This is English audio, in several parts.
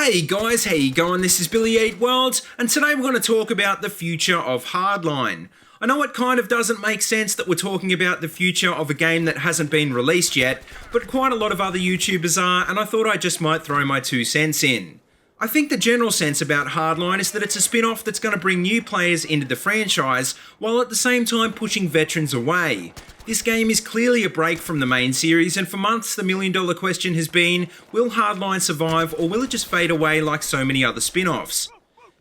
Hey guys, how you going? This is BillyEatWorld, and today we're going to talk about the future of Hardline. I know it kind of doesn't make sense that we're talking about the future of a game that hasn't been released yet, but quite a lot of other YouTubers are, and I thought I just might throw my 2 cents in. I think the general sense about Hardline is that it's a spin-off that's going to bring new players into the franchise, while at the same time pushing veterans away. This game is clearly a break from the main series, and for months the million-dollar question has been, will Hardline survive or will it just fade away like so many other spin-offs?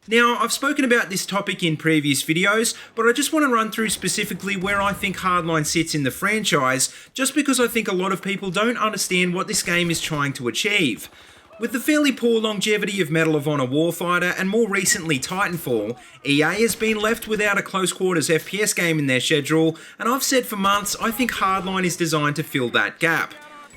Now, I've spoken about this topic in previous videos, but I just want to run through specifically where I think Hardline sits in the franchise, just because I think a lot of people don't understand what this game is trying to achieve. With the fairly poor longevity of Medal of Honor Warfighter and more recently Titanfall, EA has been left without a close quarters FPS game in their schedule, and I've said for months I think Hardline is designed to fill that gap.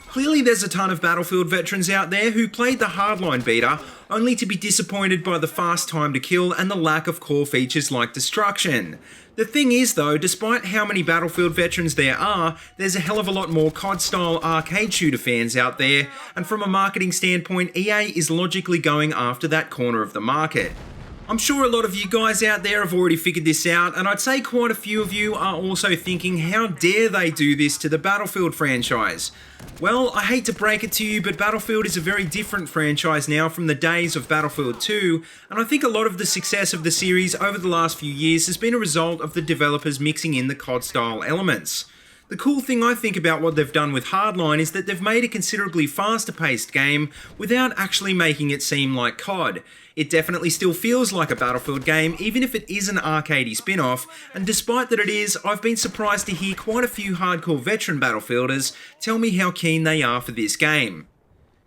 Clearly there's a ton of Battlefield veterans out there who played the Hardline beta only to be disappointed by the fast time to kill and the lack of core features like destruction. The thing is though, despite how many Battlefield veterans there are, there's a hell of a lot more COD-style arcade shooter fans out there, and from a marketing standpoint, EA is logically going after that corner of the market. I'm sure a lot of you guys out there have already figured this out, and I'd say quite a few of you are also thinking, how dare they do this to the Battlefield franchise? Well, I hate to break it to you, but Battlefield is a very different franchise now from the days of Battlefield 2, and I think a lot of the success of the series over the last few years has been a result of the developers mixing in the COD-style elements. The cool thing I think about what they've done with Hardline is that they've made a considerably faster paced game without actually making it seem like COD. It definitely still feels like a Battlefield game, even if it is an arcadey spin-off, and despite that it is, I've been surprised to hear quite a few hardcore veteran Battlefielders tell me how keen they are for this game.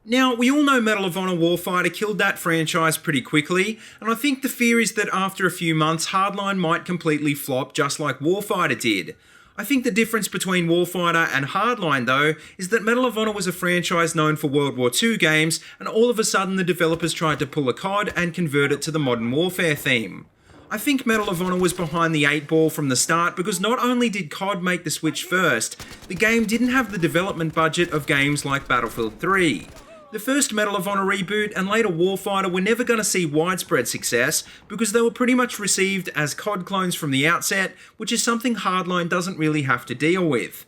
Now, we all know Medal of Honor Warfighter killed that franchise pretty quickly, and I think the fear is that after a few months, Hardline might completely flop just like Warfighter did. I think the difference between Warfighter and Hardline though, is that Medal of Honor was a franchise known for World War II games, and all of a sudden the developers tried to pull a COD and convert it to the Modern Warfare theme. I think Medal of Honor was behind the 8 ball from the start because not only did COD make the switch first, the game didn't have the development budget of games like Battlefield 3. The first Medal of Honor reboot and later Warfighter were never going to see widespread success because they were pretty much received as COD clones from the outset, which is something Hardline doesn't really have to deal with.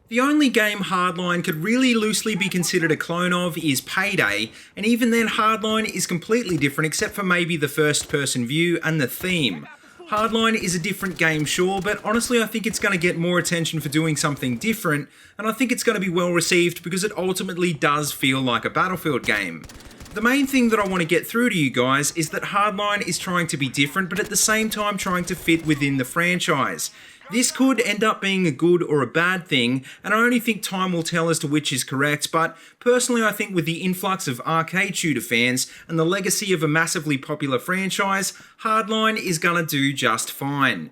The only game Hardline could really loosely be considered a clone of is Payday, and even then Hardline is completely different except for maybe the first person view and the theme. Hardline is a different game, sure, but honestly I think it's going to get more attention for doing something different, and I think it's going to be well received because it ultimately does feel like a Battlefield game. The main thing that I want to get through to you guys is that Hardline is trying to be different, but at the same time trying to fit within the franchise. This could end up being a good or a bad thing, and I only think time will tell as to which is correct, but personally I think with the influx of arcade shooter fans and the legacy of a massively popular franchise, Hardline is gonna do just fine.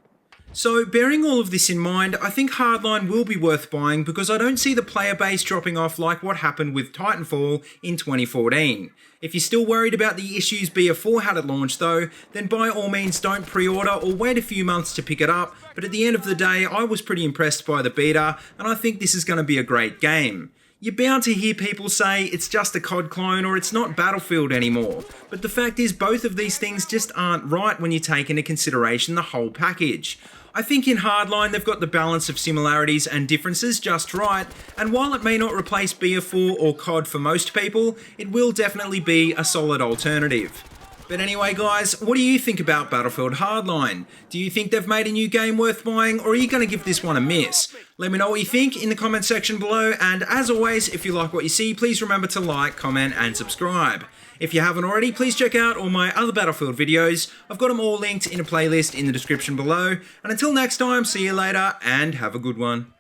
So, bearing all of this in mind, I think Hardline will be worth buying because I don't see the player base dropping off like what happened with Titanfall in 2014. If you're still worried about the issues BF4 had at launch though, then by all means don't pre-order or wait a few months to pick it up, but at the end of the day I was pretty impressed by the beta and I think this is going to be a great game. You're bound to hear people say it's just a COD clone or it's not Battlefield anymore, but the fact is both of these things just aren't right when you take into consideration the whole package. I think in Hardline they've got the balance of similarities and differences just right, and while it may not replace BF4 or COD for most people, it will definitely be a solid alternative. But anyway guys, what do you think about Battlefield Hardline? Do you think they've made a new game worth buying, or are you going to give this one a miss? Let me know what you think in the comment section below, and as always, if you like what you see, please remember to like, comment and subscribe. If you haven't already, please check out all my other Battlefield videos. I've got them all linked in a playlist in the description below, and until next time, see you later and have a good one.